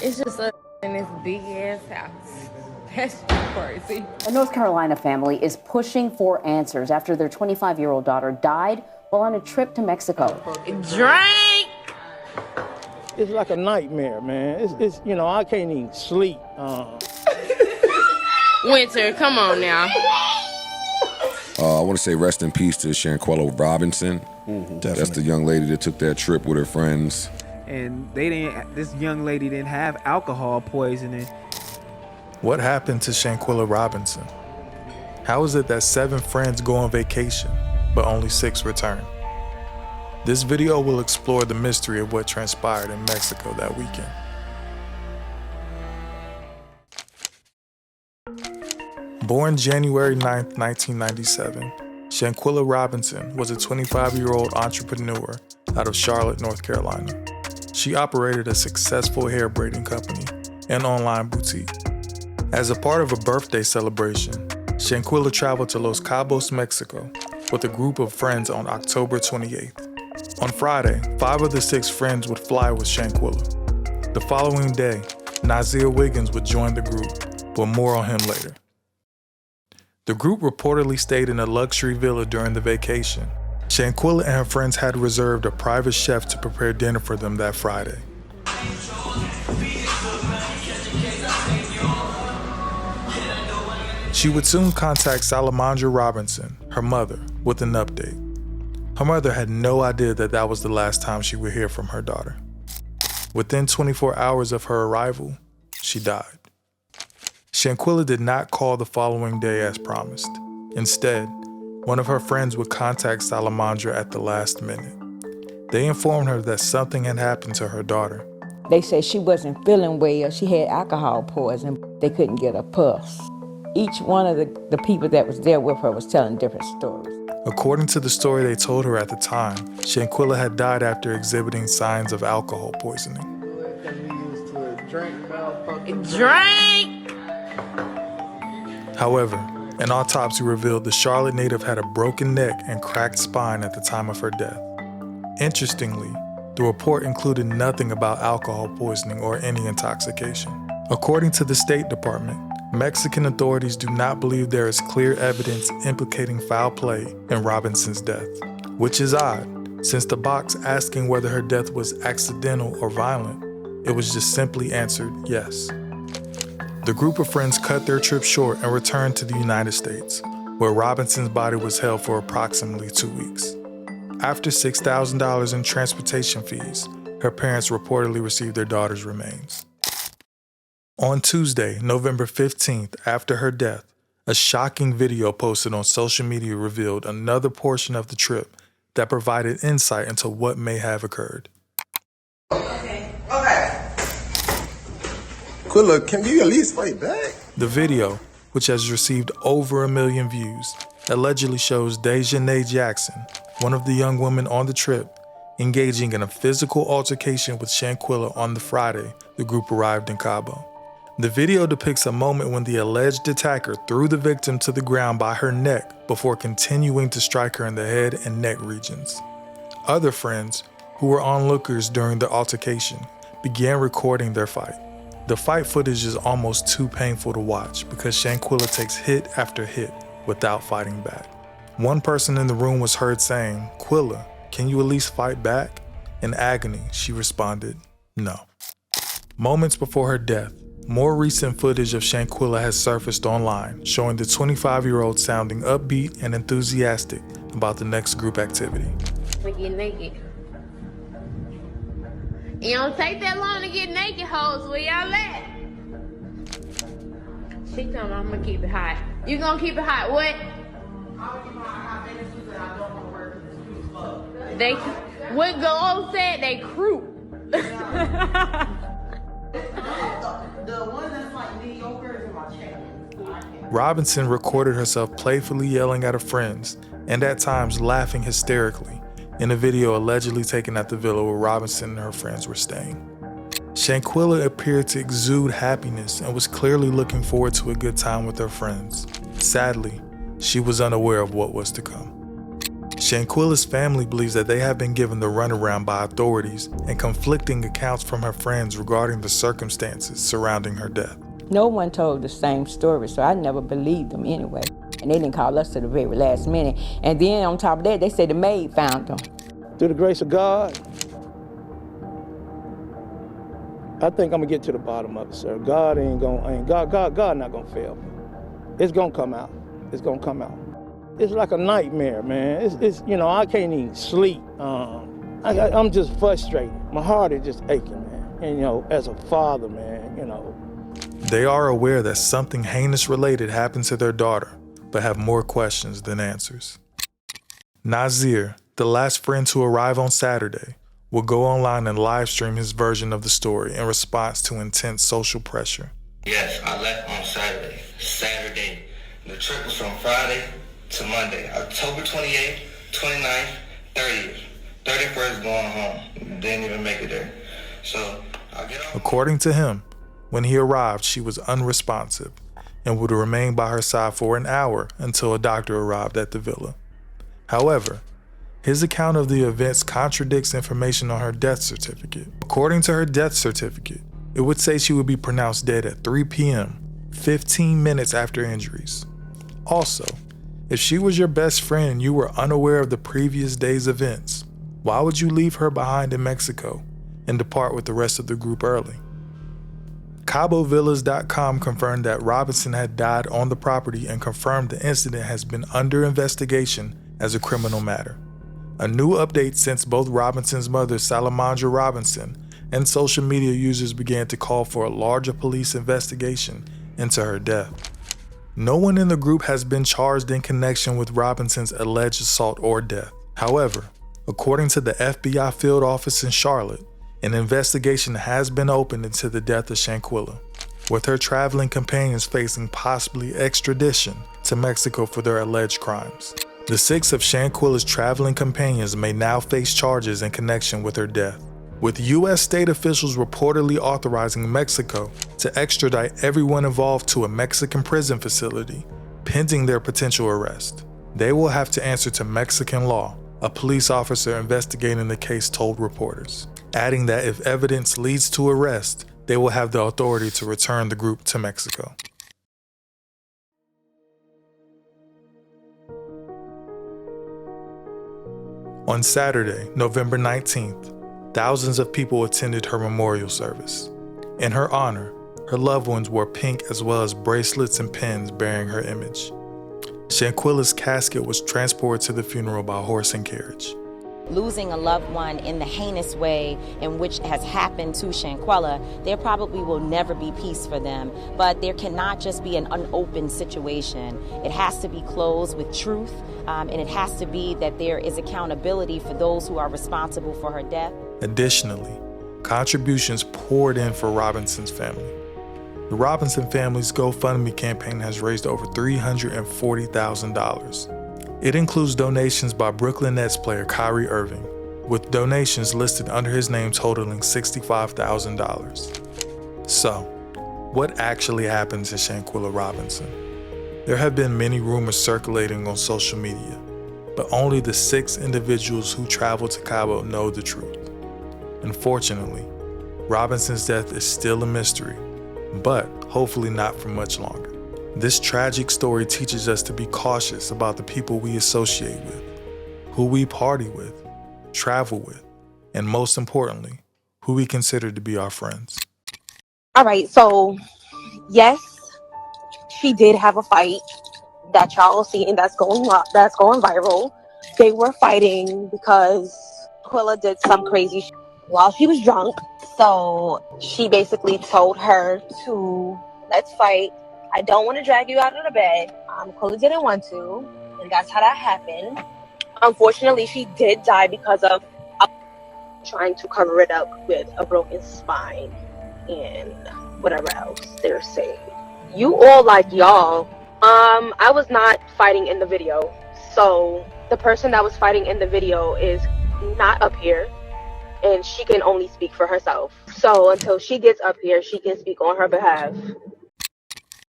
It's just us in this big ass house. That's just crazy. A North Carolina family is pushing for answers after their 25-year-old daughter died while on a trip to Mexico. Drink! It's like a nightmare, man. It's I can't even sleep. Winter, come on now. I want to say rest in peace to Shanquella Robinson. That's the young lady that took that trip with her friends. And this young lady didn't have alcohol poisoning. What happened to Shanquella Robinson? How is it that 7 friends go on vacation, but only 6 return? This video will explore the mystery of what transpired in Mexico that weekend. Born January 9, 1997, Shanquella Robinson was a 25-year-old entrepreneur out of Charlotte, North Carolina. She operated a successful hair braiding company and online boutique. As a part of a birthday celebration, Shanquella traveled to Los Cabos, Mexico, with a group of friends on October 28th. On Friday, 5 of the 6 friends would fly with Shanquella. The following day, Nazir Wiggins would join the group, but more on him later. The group reportedly stayed in a luxury villa during the vacation. Shanquella and her friends had reserved a private chef to prepare dinner for them that Friday. She would soon contact Salamandra Robinson, her mother, with an update. Her mother had no idea that was the last time she would hear from her daughter. Within 24 hours of her arrival, she died. Shanquella did not call the following day as promised. Instead, one of her friends would contact Salamandra at the last minute. They informed her that something had happened to her daughter. They said she wasn't feeling well. She had alcohol poisoning. They couldn't get a pulse. Each one of the people that was there with her was telling different stories. According to the story they told her at the time, Shanquella had died after exhibiting signs of alcohol poisoning. Drink! However, an autopsy revealed the Charlotte native had a broken neck and cracked spine at the time of her death. Interestingly, the report included nothing about alcohol poisoning or any intoxication. According to the State Department, Mexican authorities do not believe there is clear evidence implicating foul play in Robinson's death, which is odd, since the box asking whether her death was accidental or violent, it was just simply answered yes. The group of friends cut their trip short and returned to the United States, where Robinson's body was held for approximately 2 weeks. After $6,000 in transportation fees, her parents reportedly received their daughter's remains. On Tuesday, November 15th, after her death, a shocking video posted on social media revealed another portion of the trip that provided insight into what may have occurred. Okay. Quilla, can you at least fight back? The video, which has received over 1 million views, allegedly shows Dejanay Jackson, one of the young women on the trip, engaging in a physical altercation with Shanquella on the Friday the group arrived in Cabo. The video depicts a moment when the alleged attacker threw the victim to the ground by her neck before continuing to strike her in the head and neck regions. Other friends, who were onlookers during the altercation, began recording their fight. The fight footage is almost too painful to watch because Shanquella takes hit after hit without fighting back. One person in the room was heard saying, "Quilla, can you at least fight back?" In agony, she responded, "No." Moments before her death, more recent footage of Shanquella has surfaced online, showing the 25-year-old sounding upbeat and enthusiastic about the next group activity. We get naked. It don't take that long to get naked, hoes. Where y'all at? She told me I'm gonna keep it hot. You gonna keep it hot? What? They, what Go said, they crew. The one that's like mediocre is in my channel. Robinson recorded herself playfully yelling at her friends and at times laughing hysterically in a video allegedly taken at the villa where Robinson and her friends were staying. Shanquella appeared to exude happiness and was clearly looking forward to a good time with her friends. Sadly, she was unaware of what was to come. Shanquella's family believes that they have been given the runaround by authorities and conflicting accounts from her friends regarding the circumstances surrounding her death. No one told the same story, so I never believed them anyway. And they didn't call us to the very last minute. And then on top of that, they said the maid found them. Through the grace of God, I think I'm gonna get to the bottom of it, sir. God not gonna fail me. It's gonna come out. It's gonna come out. It's like a nightmare, man. It's you know, I can't even sleep. I'm just frustrated. My heart is just aching, man. And you know, as a father, man, you know. They are aware that something heinous related happened to their daughter, but have more questions than answers. Nazir, the last friend to arrive on Saturday, will go online and live stream his version of the story in response to intense social pressure. Yes, I left on Saturday. The trip was from Friday to Monday, October 28th, 29th, 30th. 31st going home. Didn't even make it there. So I'll get off. According to him, when he arrived, she was unresponsive and would remain by her side for an hour until a doctor arrived at the villa. However, his account of the events contradicts information on her death certificate. According to her death certificate, it would say she would be pronounced dead at 3 p.m., 15 minutes after injuries. Also, if she was your best friend and you were unaware of the previous day's events, why would you leave her behind in Mexico and depart with the rest of the group early? CaboVillas.com confirmed that Robinson had died on the property and confirmed the incident has been under investigation as a criminal matter. A new update since both Robinson's mother, Salamandra Robinson, and social media users began to call for a larger police investigation into her death. No one in the group has been charged in connection with Robinson's alleged assault or death. However, according to the FBI field office in Charlotte, an investigation has been opened into the death of Shanquella, with her traveling companions facing possibly extradition to Mexico for their alleged crimes. The 6 of Shanquella's traveling companions may now face charges in connection with her death, with U.S. state officials reportedly authorizing Mexico to extradite everyone involved to a Mexican prison facility, pending their potential arrest. They will have to answer to Mexican law, a police officer investigating the case told reporters, adding that if evidence leads to arrest, they will have the authority to return the group to Mexico. On Saturday, November 19th, thousands of people attended her memorial service. In her honor, her loved ones wore pink as well as bracelets and pins bearing her image. Shanquella's casket was transported to the funeral by horse and carriage. Losing a loved one in the heinous way in which has happened to Shanquella, there probably will never be peace for them. But there cannot just be an unopened situation. It has to be closed with truth, and it has to be that there is accountability for those who are responsible for her death. Additionally, contributions poured in for Robinson's family. The Robinson family's GoFundMe campaign has raised over $340,000. It includes donations by Brooklyn Nets player Kyrie Irving, with donations listed under his name totaling $65,000. So, what actually happened to Shanquella Robinson? There have been many rumors circulating on social media, but only the 6 individuals who traveled to Cabo know the truth. Unfortunately, Robinson's death is still a mystery, but hopefully not for much longer. This tragic story teaches us to be cautious about the people we associate with, who we party with, travel with, and most importantly, who we consider to be our friends. All right, so yes, she did have a fight that y'all are seeing that's going viral. They were fighting because Quilla did some crazy shit while she was drunk. So she basically told her to, let's fight. I don't want to drag you out of the bed. Quilla didn't want to, and that's how that happened. Unfortunately, she did die because of trying to cover it up with a broken spine and whatever else they're saying. You all like y'all. I was not fighting in the video. So the person that was fighting in the video is not up here, and she can only speak for herself. So until she gets up here, she can speak on her behalf.